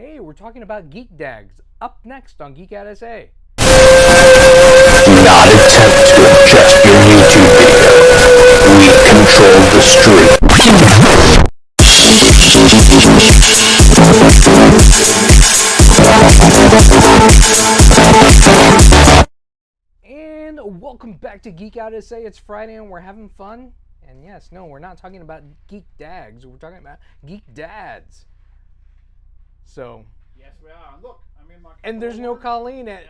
Hey, we're talking about Geek Dads. Up next on Geek Dads. Do not attempt to adjust your YouTube video. We control the stream. And welcome back to Geek Out SA. It's Friday and we're having fun. And yes, no, we're not talking about Geek Dads. We're talking about Geek Dads. So. Yes, we are. And look, I'm in my. And there's no Colleen. Yep.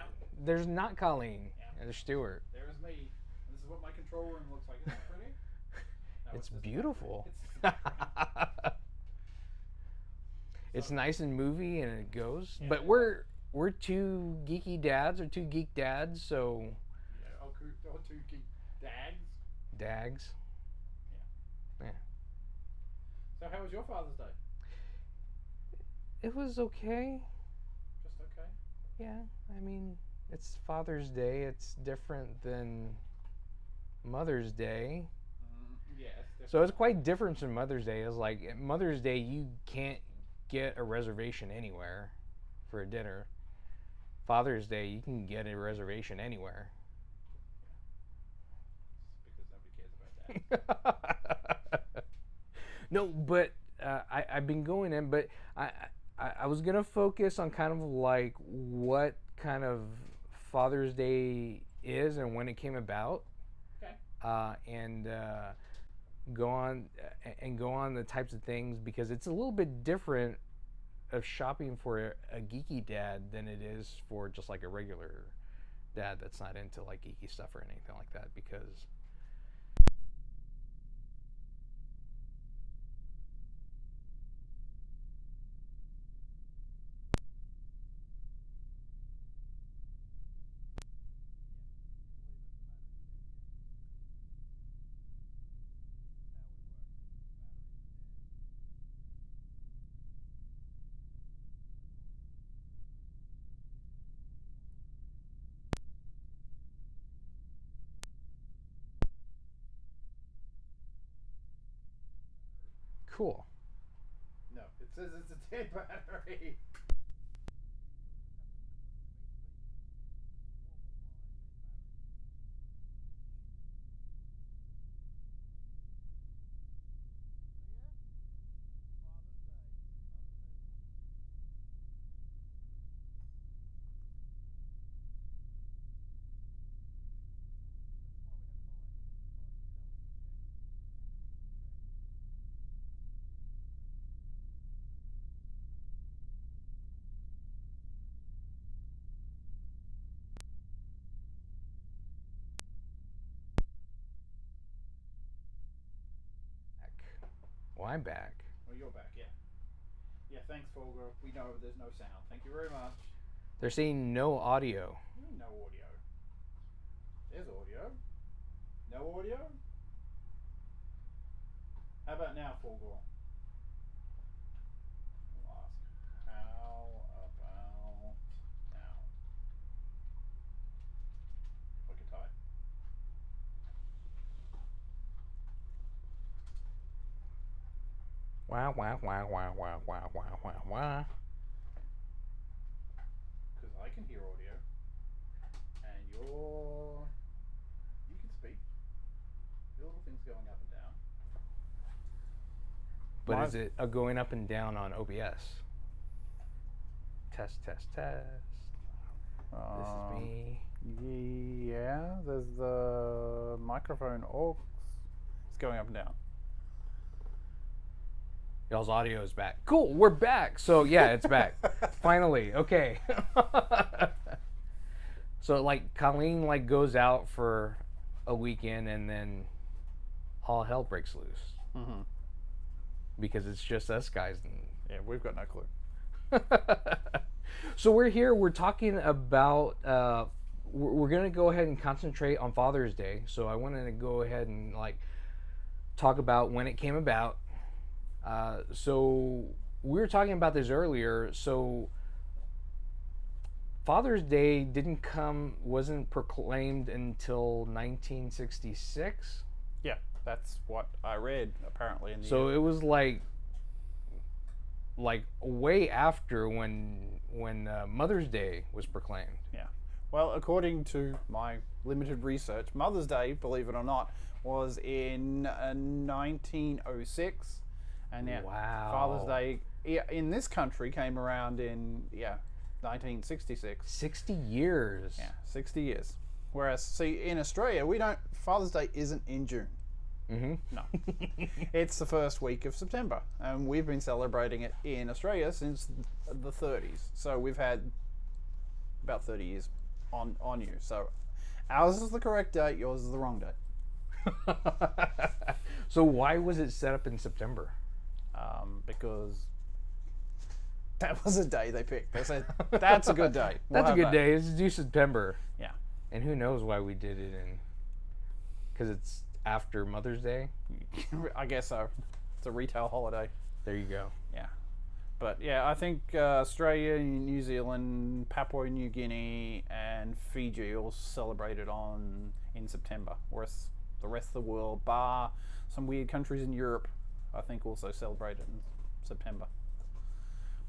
There's not Colleen. Yep. There's Stuart. There is me. And this is what my control room looks like. Isn't it pretty? No, It's beautiful. It's So- nice and movie and it goes. Yeah, But yeah. we're two geeky dads or two geek dads, so Yeah, or two geek dads. dags. So how was your Father's Day? It was okay. Just okay. Yeah, I mean, it's Father's Day. It's different than Mother's Day. Yes. So it's quite different from Mother's Day. It's like at Mother's Day, you can't get a reservation anywhere for a dinner. Father's Day, you can get a reservation anywhere. Because nobody cares about that. No, but I've been going in, but I was gonna focus on kind of like what kind of Father's Day is and when it came about. Okay. And go on the types of things, because it's a little bit different of shopping for a geeky dad than it is for just like a regular dad that's not into like geeky stuff or anything like that, because cool. No, it says it's a 10 battery. Well, I'm back. Well, you're back, yeah. Yeah, thanks, Folger. We know there's no sound. Thank you very much. They're saying no audio. No audio. There's audio. No audio? How about now, Folger? I'll ask. How about now? If I could type. Wow, wow, wow, wow, wow, wow, wow, wow, wow. Because I can hear audio. And you can speak. The little thing's going up and down. But Why- is it going up and down on OBS? Test, test, test. This is me. Yeah, there's the microphone aux. It's going up and down. Y'all's audio is back. Cool, we're back. So yeah, it's back. Finally, okay. So like Colleen like goes out for a weekend and then all hell breaks loose Mm-hmm. because it's just us guys. Yeah, we've got no clue. So we're here. We're talking about. We're gonna go ahead and concentrate on Father's Day. So I wanted to go ahead and like talk about when it came about. So we were talking about this earlier. So Father's Day wasn't proclaimed until 1966. Yeah, that's what I read apparently in the. So it was like like way after when Mother's Day was proclaimed. Yeah. Well, according to my limited research, Mother's Day, believe it or not, was in 1906, and yeah, Wow. Father's Day in this country came around in 1966. 60 years. Yeah, 60 years. Whereas, see, in Australia, we don't. Father's Day isn't in June. Mm-hmm. No, it's the first week of September, and we've been celebrating it in Australia since the 30s. So we've had about 30 years on you. So ours is the correct date, yours is the wrong date. So why was it set up in September? Because that was a day they picked. They said, that's a good day. We'll That's a have good that." day. Let's do September. Yeah. And who knows why we did it in? Because it's after Mother's Day. I guess so. It's a retail holiday. There you go. Yeah. But yeah, I think Australia, New Zealand, Papua New Guinea, and Fiji all celebrated in September, whereas the rest of the world, bar some weird countries in Europe, I think also celebrated in September.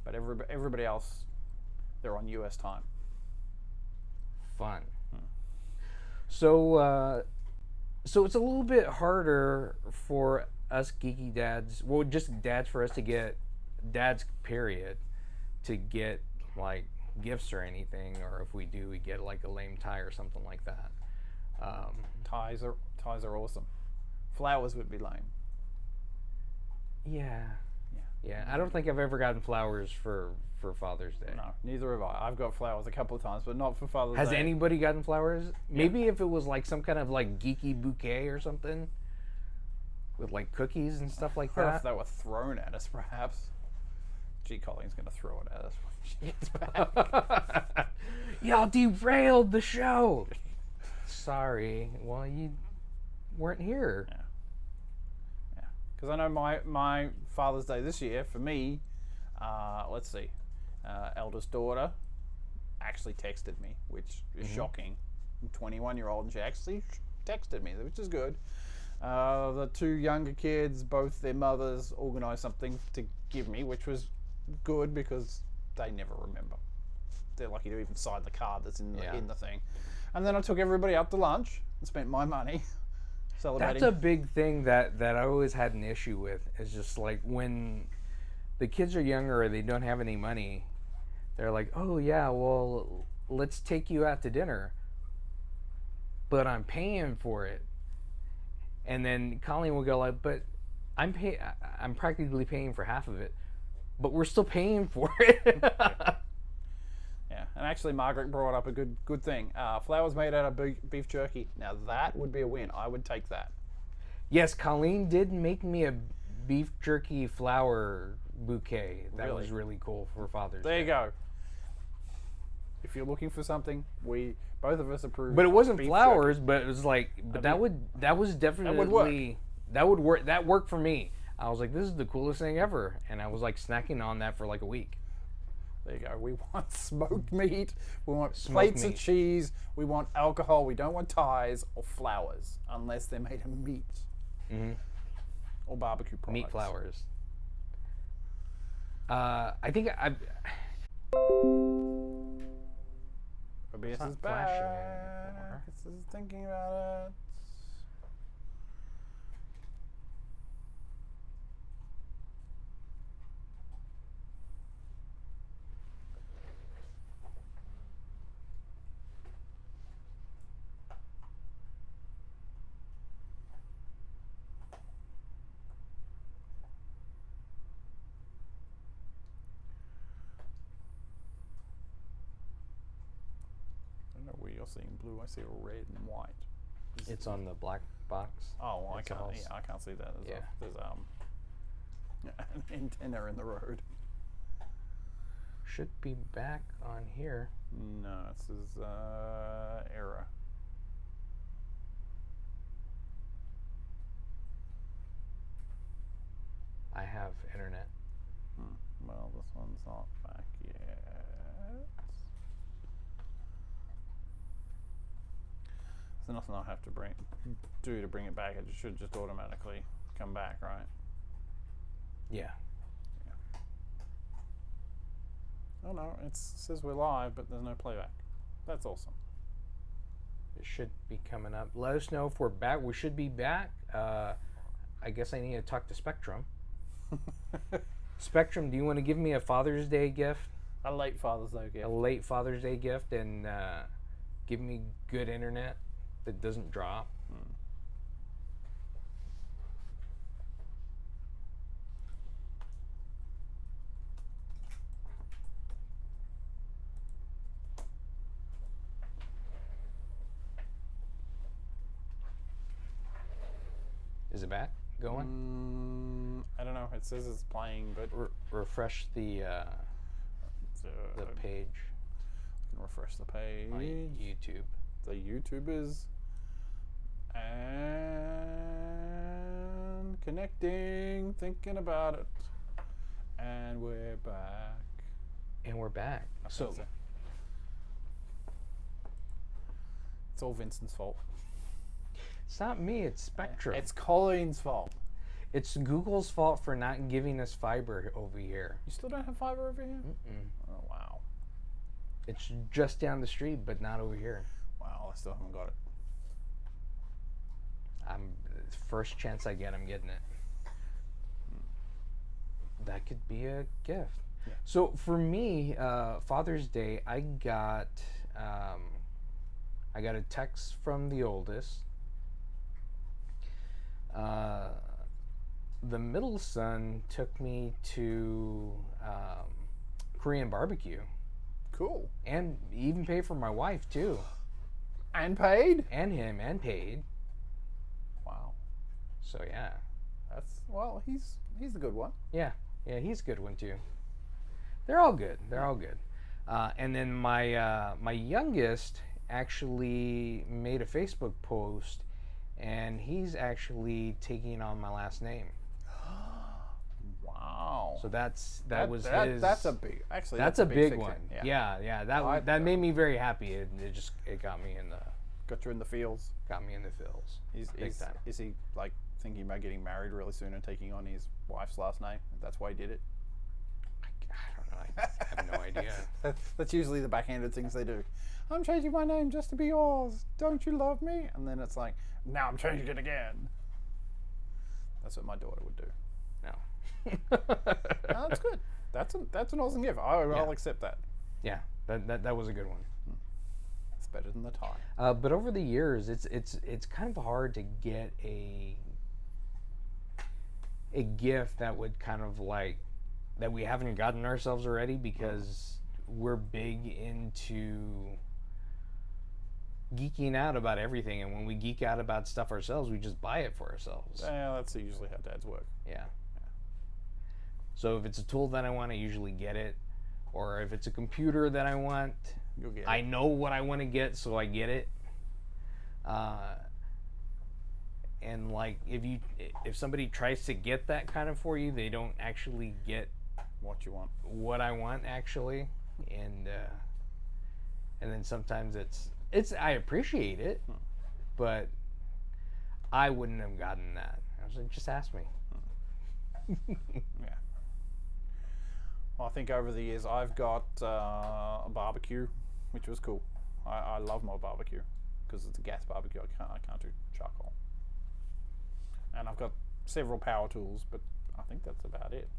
But everybody else, they're on US time. Fun. So so it's a little bit harder for us geeky dads, well, just dads, for us to get dads, period, to get like gifts or anything, or if we do, we get like a lame tie or something like that. Ties are awesome. Flowers would be lame. Yeah. Yeah. Yeah. I don't think I've ever gotten flowers for Father's Day. No, neither have I. I've got flowers a couple of times, but not for Father's Has Day. anybody gotten flowers? Maybe if it was like some kind of like geeky bouquet or something with like cookies and stuff like Or if that. they were thrown at us, perhaps. Gee, Colleen's going to throw it at us when she gets back. Y'all derailed the show. Sorry. Well, you weren't here. Yeah. Yeah. Because I know my Father's Day this year, for me, let's see, eldest daughter actually texted me, which is shocking. I'm 21-year-old, and she actually texted me, which is good. The two younger kids, both their mothers, organised something to give me, which was good because they never remember. They're lucky to even sign the card that's in the thing. And then I took everybody out to lunch and spent my money celebrating. That's a big thing that I always had an issue with. It's just like when the kids are younger or they don't have any money, they're like, oh yeah, well, let's take you out to dinner. But I'm paying for it. And then Colleen will go like, but I'm practically paying for half of it. But we're still paying for it. Yeah, and actually Margaret brought up a good thing. Flowers made out of beef jerky. Now that would be a win. I would take that. Yes, Colleen did make me a beef jerky flower bouquet. That Really? was really cool for Father's Day. There you go. If you're looking for something, both of us approve. But it wasn't beef flowers, jerky. but it was like, but that was definitely work. That worked for me. I was like, this is the coolest thing ever, and I was like snacking on that for like a week. There you go. We want smoked meat. We want Smoked plates of meat. cheese. We want alcohol. We don't want ties or flowers unless they're made of meat or barbecue products. Meat flowers. I think OBS not is flashing back. anymore. This is thinking about it. I don't know where you're seeing blue. I see red and white. it's on the black box. Oh, well, I It's can't. all Yeah, I can't see that. Yeah. There's an antenna in the road. Should be back on here. No, it says error. I have internet. Well, this one's not back yet. There's nothing I'll have to do to bring it back. It should just automatically come back, right? Yeah. Oh no, it says we're live, but there's no playback. That's awesome. It should be coming up. Let us know if we're back. We should be back. I guess I need to talk to Spectrum. Spectrum, do you want to give me a Father's Day gift? A late Father's Day gift. A late Father's Day gift, and give me good internet that doesn't drop. Is it back? Going? I don't know. It says it's playing, but Refresh the page. I can refresh the page. On YouTube. The YouTubers and connecting, thinking about it, and we're back. And we're back. So it's all Vincent's fault. it's not me. It's Spectrum. It's Colleen's fault. It's Google's fault for not giving us fiber over here. You still don't have fiber over here? Mm-mm. Oh wow. It's just down the street, but not over here. Wow, I still haven't got it. First chance I get, I'm getting it. That could be a gift. Yeah. So for me, Father's Day, I got a text from the oldest. The middle son took me to Korean barbecue. Cool. And even paid for my wife too. And paid? And him, and paid. Wow. So yeah. He's the good one. Yeah, he's a good one too. They're all good. And then my youngest actually made a Facebook post, and he's actually taking on my last name. Wow. So that's a big. Actually, that's a big one. Section. Yeah. That made me very happy. It got me in the Got you in the feels. feels. Is he like thinking about getting married really soon and taking on his wife's last name? That's why he did it. I don't know. I have no idea. That's usually the backhanded things they do. I'm changing my name just to be yours. Don't you love me? And then it's like, now I'm changing it again. That's what my daughter would do. No. No, that's good. That's an awesome gift. I'll accept that. Yeah, that was a good one. It's better than the tie. But over the years, it's kind of hard to get a gift that would kind of like that we haven't gotten ourselves already, because we're big into geeking out about everything, and when we geek out about stuff ourselves, we just buy it for ourselves. Yeah, that's usually how dads work. Yeah. So if it's a tool that I want, I usually get it. Or if it's a computer that I want, You'll get I it. know what I want to get, so I get it. And like if somebody tries to get that kind of for you, they don't actually get What you want. what I want actually, and then sometimes it's I appreciate it, but I wouldn't have gotten that. I was like, just ask me. Yeah. Well, I think over the years I've got a barbecue, which was cool. I love my barbecue because it's a gas barbecue. I can't do charcoal. And I've got several power tools, but I think that's about it.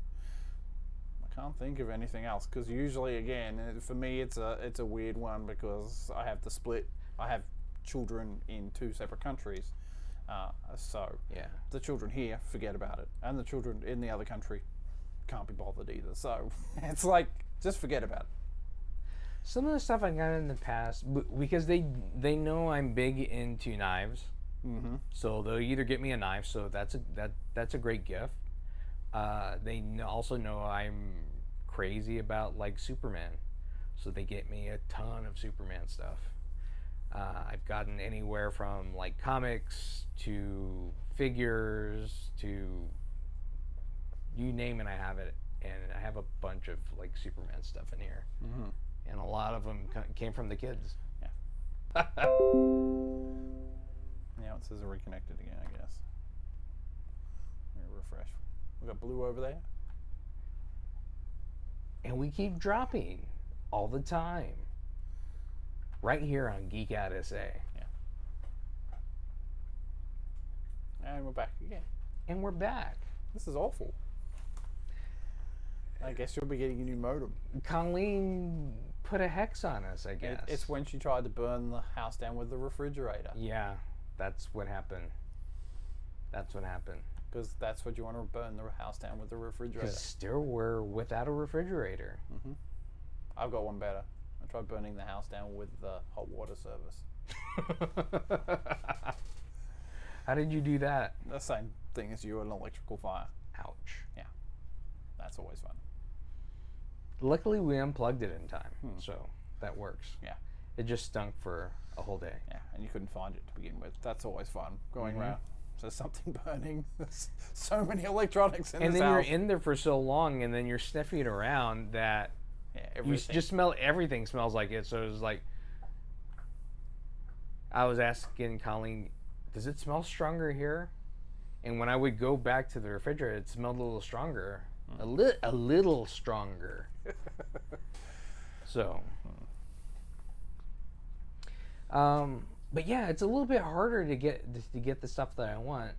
I can't think of anything else because usually, again, for me, it's a weird one because I have to split. I have children in 2 separate countries, so Yeah. the children here forget about it, and the children in the other country can't be bothered either. So it's like just forget about it. Some of the stuff I got in the past, because they know I'm big into knives, so they'll either get me a knife, so that's a great gift. They also know I'm crazy about like Superman, so they get me a ton of Superman stuff. I've gotten anywhere from like comics to figures to you name it, I have it, and I have a bunch of like Superman stuff in here, and a lot of them came from the kids. Yeah. Now it says they're reconnected again, I guess. Let me refresh. We got blue over there. And we keep dropping. all the time. Right here on Geek Out SA. And we're back again. And we're back. This is awful. I guess you'll be getting a new modem. Colleen put a hex on us, I guess. It's when she tried to burn the house down with the refrigerator. Yeah, that's what happened. That's what happened. Because that's what you want to burn the house down with the refrigerator. Because still we're without a refrigerator. Mm-hmm. I've got one better. I tried burning the house down with the hot water service. How did you do that? The same thing as you, an electrical fire. Ouch. Yeah. That's always fun. Luckily, we unplugged it in time, so that works. Yeah. It just stunk for a whole day. Yeah, and you couldn't find it to begin with. That's always fun, going around. There's something burning. There's so many electronics in this house. And then you're in there for so long, and then you're sniffing around that you just smell, everything smells like it. So it was like, I was asking Colleen, does it smell stronger here? And when I would go back to the refrigerator, it smelled a little stronger. A little stronger. So, but yeah, it's a little bit harder to get the stuff that I want.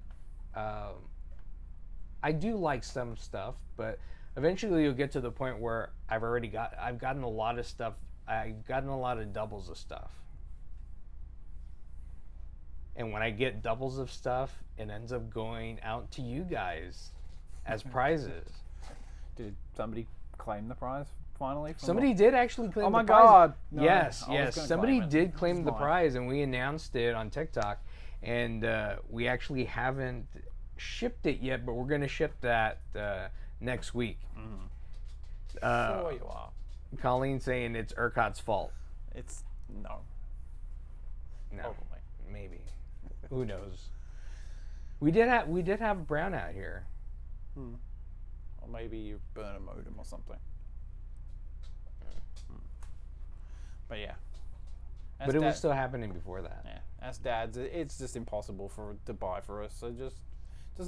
I do like some stuff, but eventually you'll get to the point where I've gotten a lot of stuff. I've gotten a lot of doubles of stuff. And when I get doubles of stuff, it ends up going out to you guys as prizes. Did somebody claim the prize finally? Somebody did actually claim the prize. Oh my God. No, yes. Somebody claim it. did claim the prize, and we announced it on TikTok. And we actually haven't shipped it yet, but we're going to ship that next week. Sure you are. Colleen saying it's ERCOT's fault. It's no. Probably. Maybe. Who knows? We did have a brownout here. Or maybe you burn a modem or something. But yeah. But it was still happening before that. Yeah. As dads, it's just impossible to buy for us. So just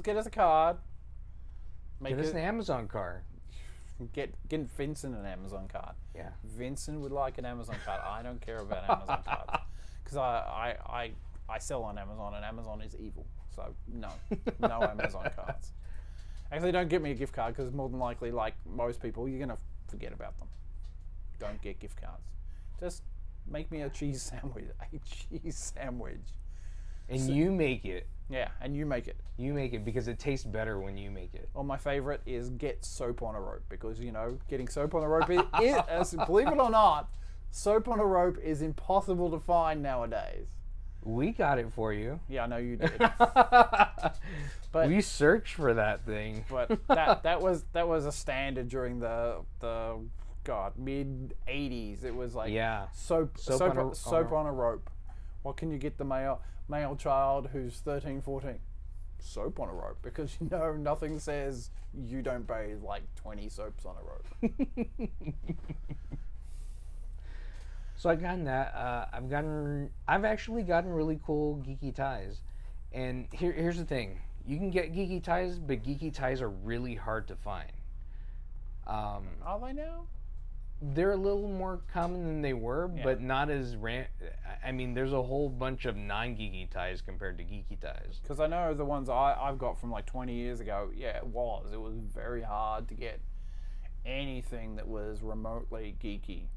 get us a card. Get us an Amazon card. Get Vincent an Amazon card. Yeah. Vincent would like an Amazon card. I don't care about Amazon cards. Because I sell on Amazon, and Amazon is evil. So no Amazon cards. Actually, don't get me a gift card, because more than likely, like most people, you're gonna forget about them. Don't get gift cards. Just make me a cheese sandwich. And you make it. Yeah, and you make it. You make it because it tastes better when you make it. Well, my favorite is get soap on a rope, because getting soap on a rope believe it or not, soap on a rope is impossible to find nowadays. We got it for you. Yeah, I know you did. But we searched for that thing. But that was a standard during the mid '80s. It was like soap on a rope. What can you get the male child who's 13, 14? Soap on a rope, because nothing says you don't bathe like 20 soaps on a rope. So I've gotten that. I've actually gotten really cool geeky ties. And here's the thing: you can get geeky ties, but geeky ties are really hard to find. Are they now? They're a little more common than they were, but not as I mean, there's a whole bunch of non-geeky ties compared to geeky ties. Because I know the ones I've got from like 20 years ago. Yeah, it was very hard to get anything that was remotely geeky.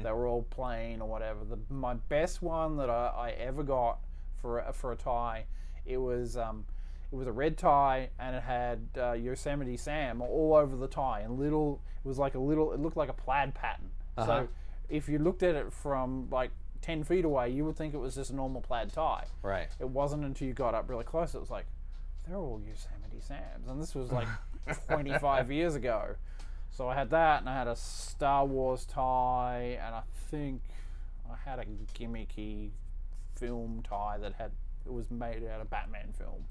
They were all plain or whatever. My best one that I ever got for a tie, it was a red tie, and it had Yosemite Sam all over the tie, and it looked like a plaid pattern. So if you looked at it from like 10 feet away, you would think it was just a normal plaid tie. Right. It wasn't until you got up really close, it was like, they're all Yosemite Sams, and this was like 25 years ago. So I had that, and I had a Star Wars tie, and I think I had a gimmicky film tie it was made out of Batman film.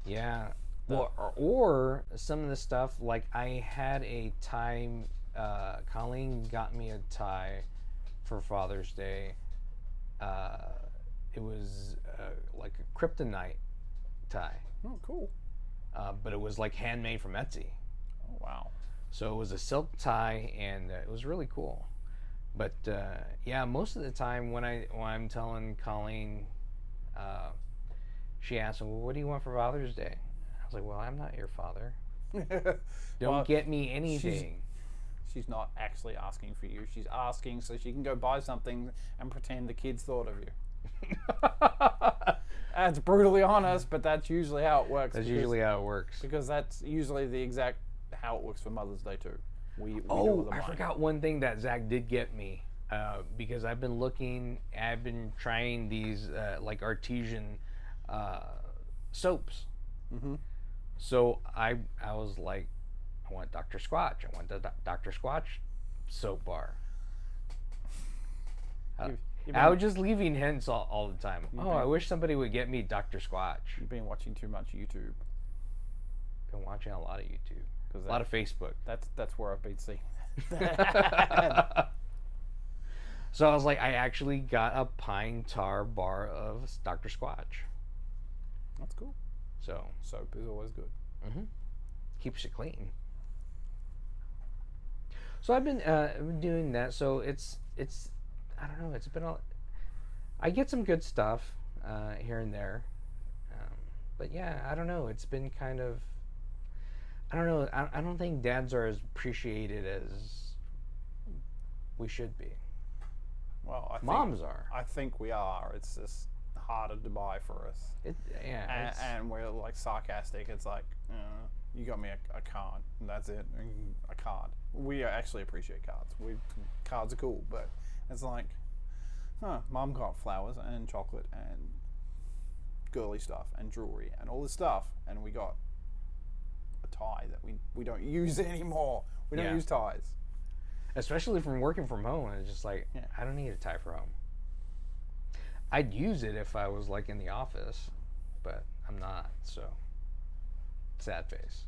Yeah. Or some of the stuff, like I had a tie, Colleen got me a tie for Father's Day. It was like a kryptonite tie. Oh, cool. But it was like handmade from Etsy. Oh, wow. So it was a silk tie, and it was really cool. But yeah, most of the time when I'm telling Colleen, she asks, "Well, what do you want for Father's Day?" I was like, "Well, I'm not your father. Don't Well, get me anything." She's not actually asking for you. She's asking so she can go buy something and pretend the kids thought of you. That's brutally honest, but that's usually how it works. That's usually how it works. Because that's usually the exact how it works for Mother's Day too. We do all Oh, the I buying. forgot one thing that Zach did get me, because I've been trying these like artesian soaps. Mm-hmm. So I was like, I want Dr. Squatch. I want the Dr. Squatch soap bar. I was just leaving hints all the time. Oh, I wish somebody would get me Dr. Squatch. You've been watching too much YouTube. Been watching a lot of YouTube, Because a lot of Facebook. That's where I've been seeing. So I was like, I actually got a pine tar bar of Dr. Squatch. That's cool. So Soap is always good. keeps you clean. So I've been doing that. So it's I don't know. It's been I get some good stuff here and there, but yeah, I don't know. It's been kind of I don't know. I don't think dads are as appreciated as we should be. Well, I think, Moms are. I think we are. It's just harder to buy for us. And we're like sarcastic. It's like, you got me a card, and that's it. A card. We actually appreciate cards. Cards are cool, but it's like, Mum got flowers and chocolate and girly stuff and jewelry and all this stuff, and we got a tie that we don't use anymore. We don't use ties. Especially from working from home, it's just like, I don't need a tie for home. I'd use it if I was like in the office, but I'm not, so sad face.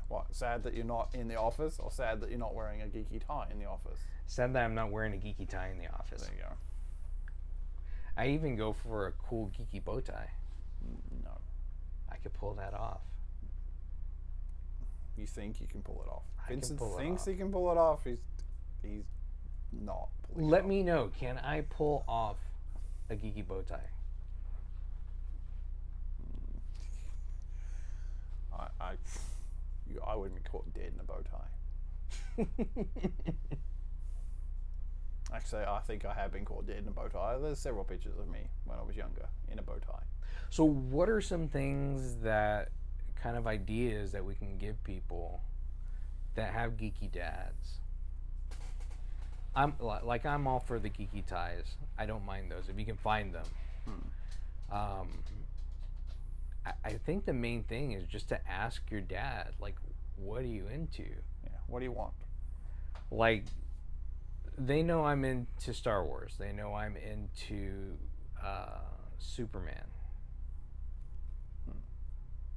What, sad that you're not in the office, or sad that you're not wearing a geeky tie in the office? Sad that I'm not wearing a geeky tie in the office. There you go. I even go for a cool geeky bow tie. No. I could pull that off. You think you can pull it off? I can Vincent pull it thinks off. he can pull it off. He's not pulling it Let off. me know, can I pull off a geeky bow tie? I wouldn't be caught dead in a bow tie. Actually, I think I have been caught dead in a bow tie. There's several pictures of me when I was younger in a bow tie. So what are some things that kind of ideas that we can give people that have geeky dads? I'm all for the geeky ties. I don't mind those if you can find them. I think the main thing is just to ask your dad, like, what are you into? Yeah. What do you want? Like, they know I'm into Star Wars. They know I'm into Superman.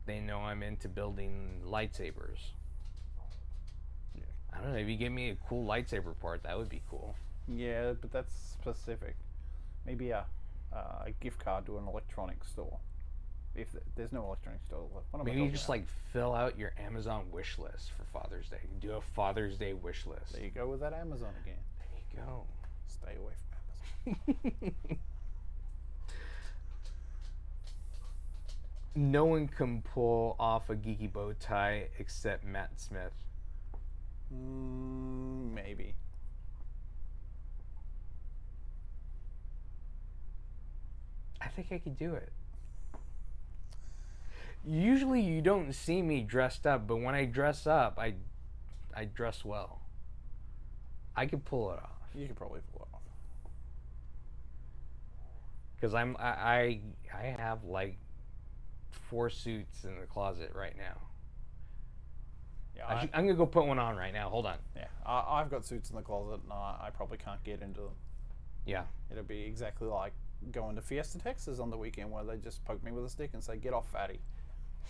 They know I'm into building lightsabers. Yeah. I don't know, if you give me a cool lightsaber part, that would be cool. Yeah, but that's specific. Maybe a gift card to an electronics store. If there's no electronics store left. What am I Maybe you talking just about? like fill out your Amazon wish list for Father's Day. Do a Father's Day wish list. There you go with that Amazon again. There you go. Stay away from Amazon. No one can pull off a geeky bow tie except Matt Smith. Maybe. I think I could do it. Usually you don't see me dressed up, but when I dress up, I dress well. I could pull it off. You could probably pull it off. Because I have like 4 suits in the closet right now. Yeah, I'm gonna go put one on right now. Hold on. yeah. I've got suits in the closet, and I probably can't get into them. Yeah. It'll be exactly like going to Fiesta, Texas on the weekend, where they just poke me with a stick and say, "Get off, fatty."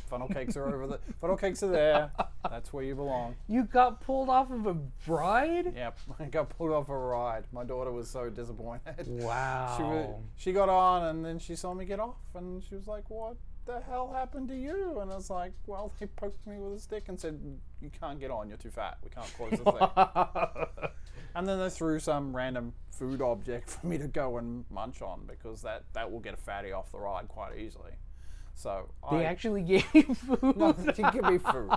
Funnel cakes are over the. Funnel cakes are there. That's where you belong. You got pulled off of a bride? Yep, I got pulled off a ride. My daughter was so disappointed. Wow. She got on, and then she saw me get off, and she was like, "What? the hell happened to you? And I was like, well, they poked me with a stick and said, you can't get on, you're too fat. We can't close the thing. And then they threw some random food object for me to go and munch on, because that will get a fatty off the ride quite easily. So They actually gave you food. No, they didn't give me food.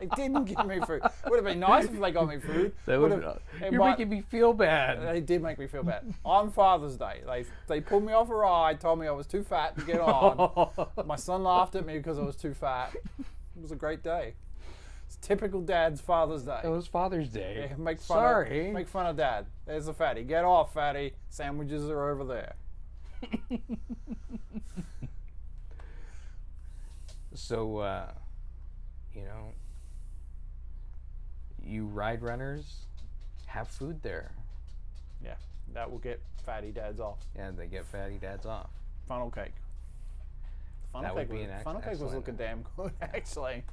They didn't give me food. Would have been nice if they got me food. That would, you're making me feel bad. They did make me feel bad. On Father's Day, they pulled me off a ride, told me I was too fat to get on. My son laughed at me because I was too fat. It was a great day. It's typical dad's Father's Day. It was Father's Day. Yeah, make fun of dad. There's the fatty. Get off, fatty. Sandwiches are over there. So, you ride runners have food there. Yeah, that will get fatty dads off. Yeah, they get fatty dads off. Funnel cake. That would be an Funnel cake was excellent- looking damn good, actually.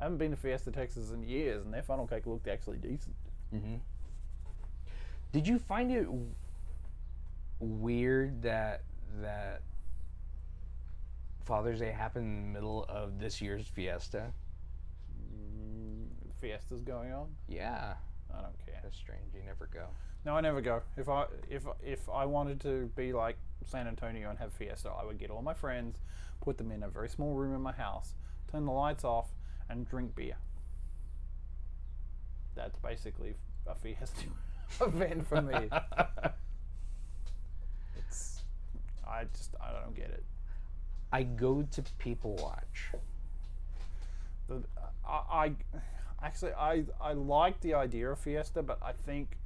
I haven't been to Fiesta, Texas in years, and their funnel cake looked actually decent. Mm-hmm. Did you find it weird that Father's Day happened in the middle of this year's Fiesta? Fiesta's going on. Yeah, I don't care. that's strange. You never go. No, I never go. If I wanted to be like San Antonio and have Fiesta, I would get all my friends, put them in a very small room in my house, turn the lights off, and drink beer. That's basically a Fiesta event for me. I don't get it. I go to people watch. I like the idea of Fiesta, but I think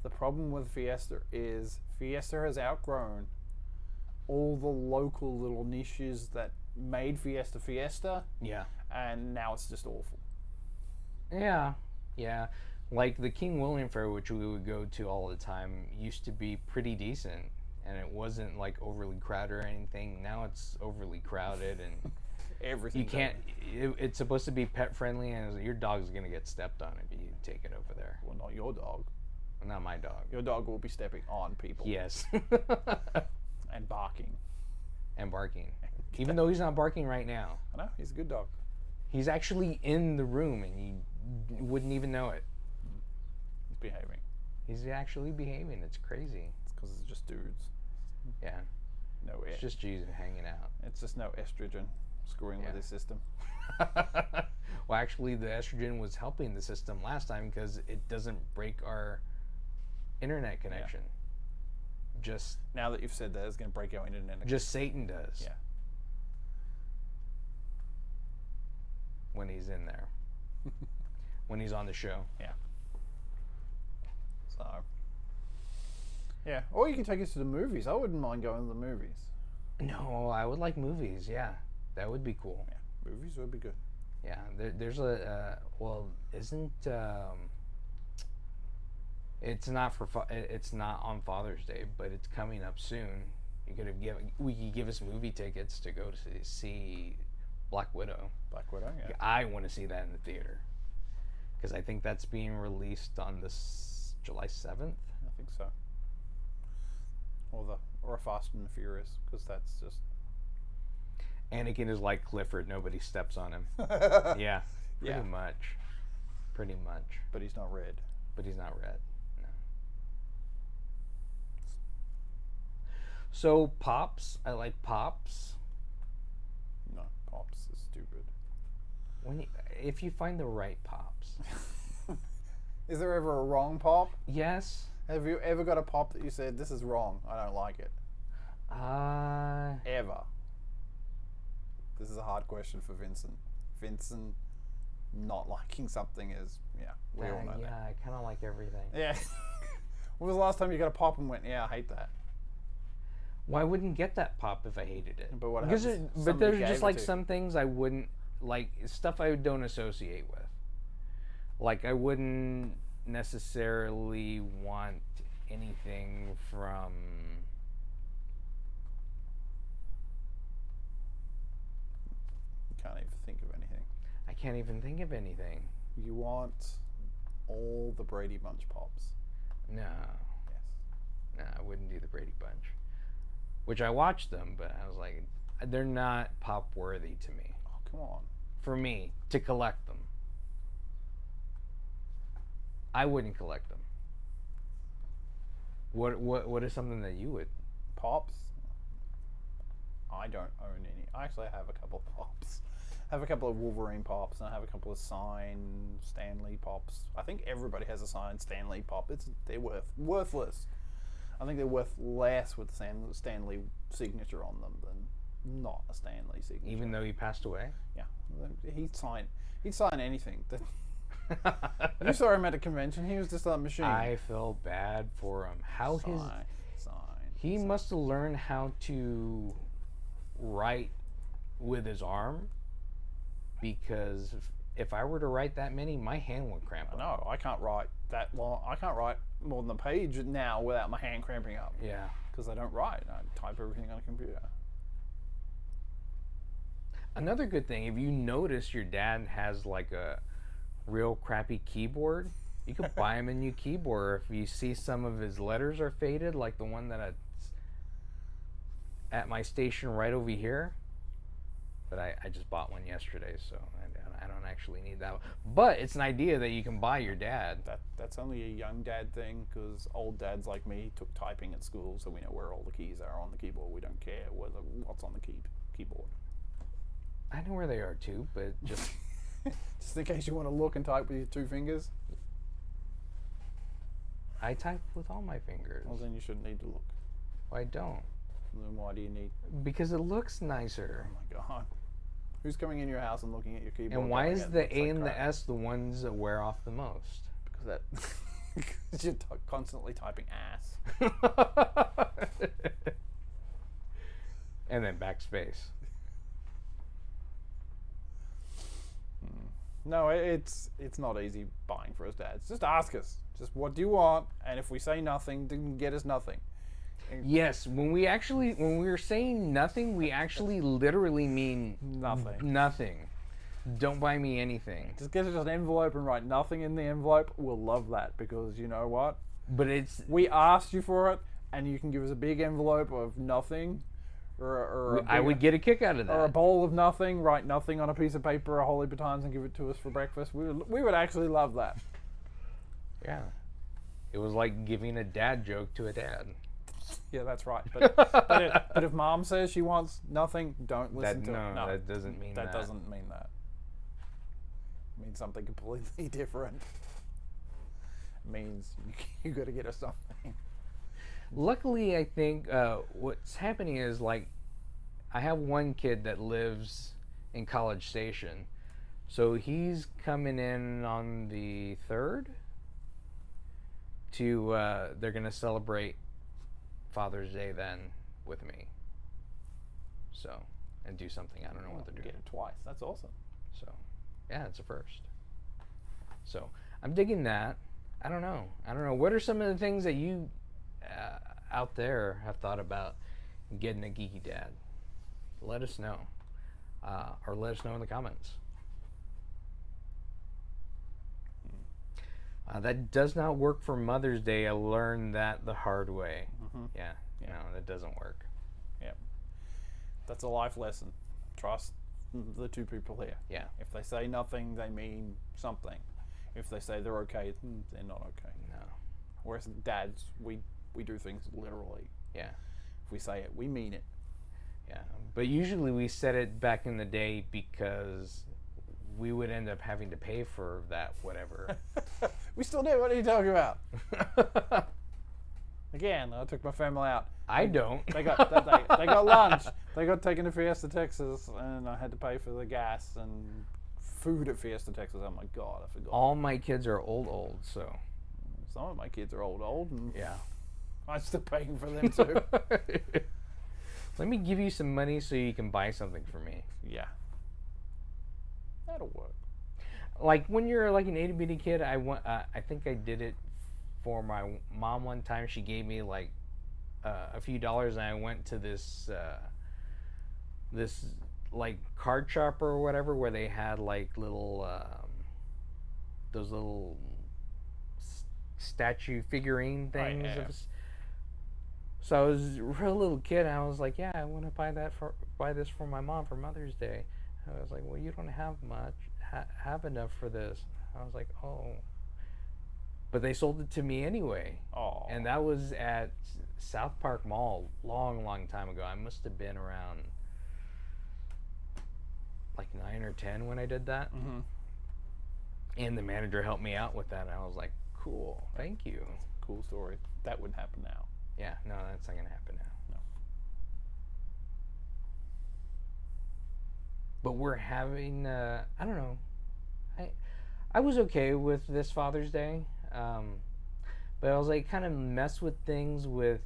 the problem with Fiesta is Fiesta has outgrown all the local little niches that made Fiesta, Yeah. and now it's just awful. Yeah. Like the King William Fair, which we would go to all the time, used to be pretty decent, and it wasn't like overly crowded or anything. Now it's overly crowded, and Everything. you can't. It's supposed to be pet friendly, and your dog's gonna get stepped on if you take it over there. Well, not your dog. Not my dog. Your dog will be stepping on people. Yes. And barking. And barking, even though he's not barking right now. I know, he's a good dog. He's actually in the room, and you wouldn't even know it. He's behaving. He's actually behaving. It's crazy. It's because it's just dudes. Yeah. No, It's just Jesus hanging out. it's just no estrogen screwing Yeah. with his system. Well, actually, the estrogen was helping the system last time because it doesn't break our internet connection. Just Now that you've said that, it's going to break our internet. just Satan does. Yeah. When he's in there. When he's on the show. So, yeah. Or you can take us to the movies. I wouldn't mind going to the movies. No, I would like movies. Yeah, that would be cool. Yeah, movies would be good. Yeah, there's a well, isn't it's not it's not on Father's Day, but it's coming up soon. We could give us movie tickets to go to see Black Widow. Black Widow, yeah. I want to see that in the theater because I think that's being released on this July 7th. I think so. Or Fast and the Furious, because that's just. Anakin is like Clifford; nobody steps on him. Yeah, Yeah. pretty much. But he's not red. But he's not red. No. So Pops, I like Pops. No, Pops is stupid. If you find the right Pops. Is there ever a wrong pop? Yes. Have you ever got a pop that you said, this is wrong, I don't like it? Ever? This is a hard question for Vincent. Vincent not liking something is, we all know yeah, that. I kind of like everything. Yeah. When was the last time you got a pop and went, yeah, I hate that? Well, I wouldn't get that pop if I hated it. But what Because happens? but Somebody there's gave just it like to you. some things I wouldn't like, stuff I don't associate with. Like I wouldn't necessarily want anything from You can't even think of anything. I can't even think of anything. You want all the Brady Bunch pops. No. Yes. No, I wouldn't do the Brady Bunch. Which I watched them, but I was like, they're not pop worthy to me. Oh, come on. For me to collect them, I wouldn't collect them. What is something that you would? Pops? I don't own any. I actually have a couple of pops. I have a couple of Wolverine pops, and I have a couple of signed Stanley pops. I think everybody has a signed Stanley pop. They're worthless. I think they're worth less with the Stanley signature on them than not a Stanley signature. Even though he passed away? Yeah, he'd sign anything. You saw him at a convention. He was just a machine. I feel bad for him. He must have learned how to write with his arm, because if I were to write that many, my hand would cramp up. No, I can't write that long. I can't write more than a page now without my hand cramping up. Yeah. Because I don't write. I type everything on a computer. Another good thing, if you notice your dad has like a real crappy keyboard, you could buy him a new keyboard. If you see some of his letters are faded, like the one that at my station right over here, but I just bought one yesterday, so I don't actually need that one. But it's an idea that you can buy your dad. That's only a young dad thing, because old dads like me took typing at school, so we know where all the keys are on the keyboard. We don't care what's on the keyboard. I know where they are too, but just just in case you want to look and type with your two fingers. I type with all my fingers. Well, then you shouldn't need to look. I don't. Then why do you need? Because it looks nicer. Oh my god. Who's coming in your house and looking at your keyboard? And why is the A and the S the ones that wear off the most? Because because you're constantly typing ass. And then backspace. No, it's not easy buying for us dads. Just ask us. Just what do you want? And if we say nothing, then get us nothing. Yes, when we're saying nothing, we actually literally mean Nothing. Nothing. Don't buy me anything. Just get us an envelope and write nothing in the envelope. We'll love that, because you know what? But it's We asked you for it, and you can give us a big envelope of nothing, or I would get a kick out of that. or a bowl of nothing. Write nothing on a piece of paper or holy batons and give it to us for breakfast. We would actually love that. Yeah. It was like giving a dad joke to a dad. Yeah, that's right. But if mom says she wants nothing, don't listen to it. No, that doesn't mean that. That doesn't mean that. It means something completely different. It means you got to get us something. Luckily, I think what's happening is, like, I have one kid that lives in College Station, so he's coming in on the 3rd to they're gonna celebrate Father's Day then with me. So, and do something. I don't know what they're doing. Get it twice. That's awesome. So, yeah, it's a first. So, I'm digging that. I don't know. What are some of the things that you out there have thought about getting a geeky dad? Let us know. Or let us know in the comments. That does not work for Mother's Day. I learned that the hard way. Mm-hmm. Yeah, no, that doesn't work. Yep. That's a life lesson. Trust the two people here. Yeah. If they say nothing, they mean something. If they say they're okay, they're not okay. No. Whereas dads, we do things literally. Yeah. If we say it, we mean it. Yeah. But usually we said it back in the day because we would end up having to pay for that whatever. We still do. What are you talking about? Again, I took my family out. I don't. They got lunch. They got taken to Fiesta, Texas, and I had to pay for the gas and food at Fiesta, Texas. Oh my God, I forgot. All my kids are old, so. Some of my kids are old, and Yeah. I'm still paying for them too. Let me give you some money so you can buy something for me. Yeah. That'll work. Like when you're like an itty bitty kid, I think I did it for my mom one time. She gave me like a few dollars, and I went to this this like card shop or whatever, where they had like little those little statue figurine things. Right, yeah. So I was a real little kid, and I was like, yeah, I want to buy this for my mom for Mother's Day. And I was like, well, you don't have much, have enough for this. I was like, oh. But they sold it to me anyway. Oh. And that was at South Park Mall long time ago. I must have been around like 9 or 10 when I did that. Mm-hmm. And the manager helped me out with that, and I was like, cool, thank you. Cool story. That wouldn't happen now. Yeah, no, that's not gonna happen now. No. But we're having, I don't know, I was okay with this Father's Day, but I was like kind of mess with things with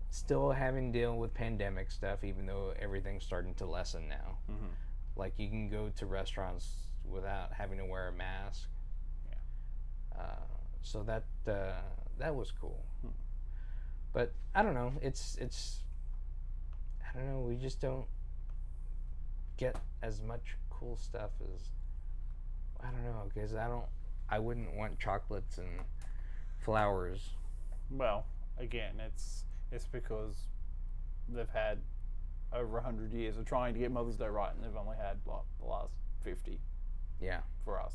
still having to deal with pandemic stuff, even though everything's starting to lessen now. Mm-hmm. Like you can go to restaurants without having to wear a mask. Yeah. So that was cool. Hmm. But I don't know. It's I don't know. We just don't get as much cool stuff as I don't know, because I wouldn't want chocolates and flowers. Well, again, it's because they've had over 100 years of trying to get Mother's Day right, and they've only had like the last 50 Yeah. for us.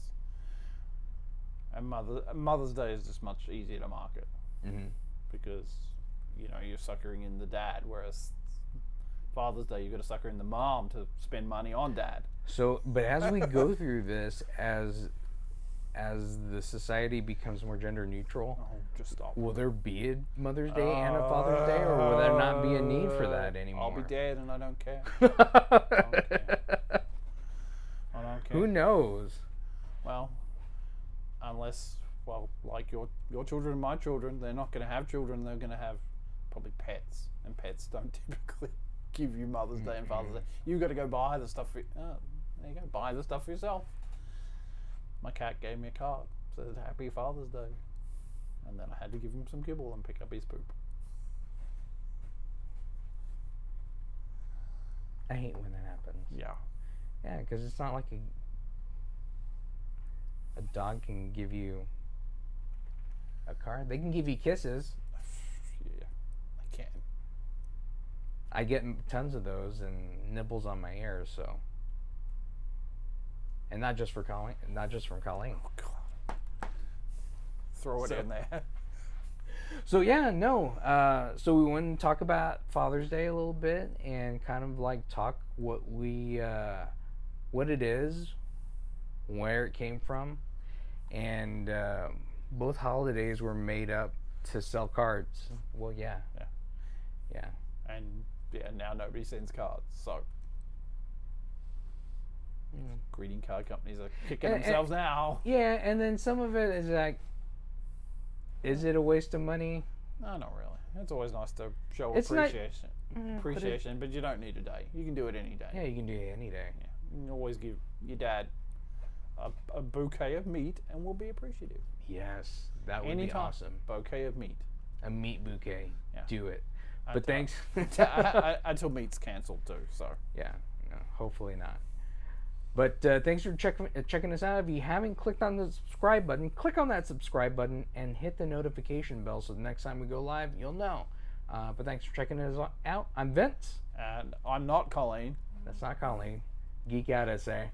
And Mother's Day is just much easier to market Mm-hmm. because you're suckering in the dad, whereas Father's Day you've got to sucker in the mom to spend money on dad. So, but as we go through this, as the society becomes more gender neutral, Oh, just stop. will there be a Mother's Day and a Father's Day, or will there not be a need for that anymore? I'll be dead and I don't care. I don't care. Who knows? Well, unless, like your children and my children, they're not going to have children. They're going to have probably pets, and pets don't typically give you Mother's Day and Father's Day. You've got to go buy the stuff for. There you go, buy the stuff for yourself. My cat gave me a card, said Happy Father's Day, and then I had to give him some kibble and pick up his poop. I hate when that happens. Yeah. Yeah, because it's not like a dog can give you a card. They can give you kisses. Yeah, I can. I get tons of those and nibbles on my ears, so. And not just from Colleen. Oh God. Throw it So- in there. So yeah, no. So we want to talk about Father's Day a little bit and kind of like talk what it is, where it came from, and both holidays were made up to sell cards. Well, yeah. And yeah, now nobody sends cards, so greeting card companies are kicking themselves now. Yeah, and then some of it is like, is it a waste of money? No, not really. It's always nice to show It's not- appreciation, but you don't need a day. You can do it any day. Yeah, you can do it any day. Yeah. You can always give your dad a bouquet of meat, and we'll be appreciative. Yes, that would Anytime. be awesome. Bouquet of meat. A meat bouquet. Yeah. Do it. But thanks. Until meat's cancelled too. So Yeah, no, hopefully not. But thanks for checking us out. If you haven't clicked on the subscribe button, click on that subscribe button and hit the notification bell so the next time we go live, you'll know. But thanks for checking us out. I'm Vince. and I'm not Colleen. That's not Colleen. Geek out, I say.